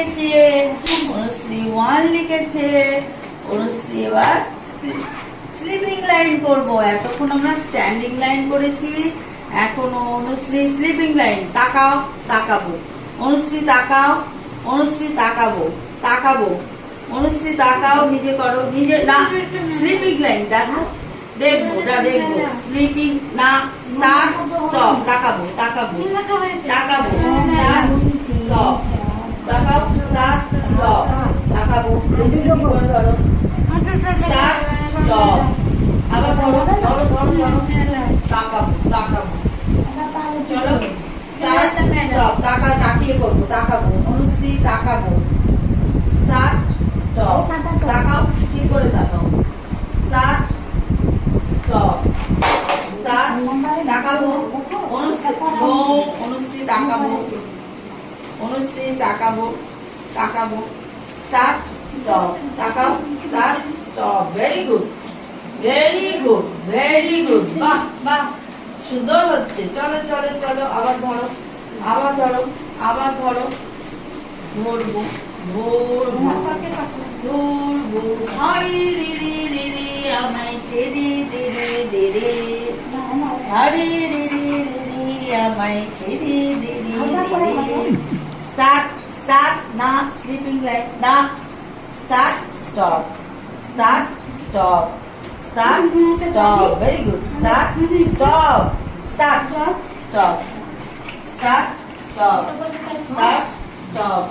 লিখেছে, অনুশ্রী 1 লিখেছে। অনুশ্রী এবার স্লিপিং লাইন করবো। এতক্ষণ আমরা স্ট্যান্ডিং লাইন করেছি, এখন অনুশ্রী স্লিপিং লাইন। তাকাও, তাকাবো। অনুশ্রী তাকাও, অনুশ্রী তাকাবো, তাকাবো। অনুশ্রী তাকাও, নিজে করো, নিজে না। স্লিপিং লাইন দেখো, দেখবো, দেখবো। স্লিপিং না, স্টার্ট স্টপ। তাকাবো, তাকাবো, তাকাবো, স্টার্ট স্টপ। তাকাও, স্টার্ট স্টপ। তাকাবো, ধরো, স্টার্ট স্টপ। আবার ধরো, ধরো, ধরো, ধরো। তাকাবো, তাকাবো। চলো, স্টার্ট স্টপ। তাকা, তাকিয়ে করবো, তাকাবো। অনুশ্রী তাকাবো, স্টার্ট স্টপ। তাকাও, ঠিক করে তাকাও। Start stop. স্টার্ট, তাকাবো। অনুশ্রী নো, অনুশ্রী তাকাবো, অনুশ্রী তাকাবো, তাকাবো। Start stop. তাকাও, start stop. Very good, very good, very good. বাহ বাহ, সুন্দর হচ্ছে। চলো চলো চলো, আবার ধরো, আবার ধরো, আবার ধরো। ধরবো, ধরবো, ধরবো। হরি রে রে রে রে, আমায় ছেড়ে দে রে দে রে। হরি রে রে রে রে, আমায় ছেড়ে দে রে দে রে। স্টার্ট, স্টার্ট না, স্লিপিং লাইন না। Start stop, start stop, start stop. Very good. Start stop, start stop, start stop, start stop.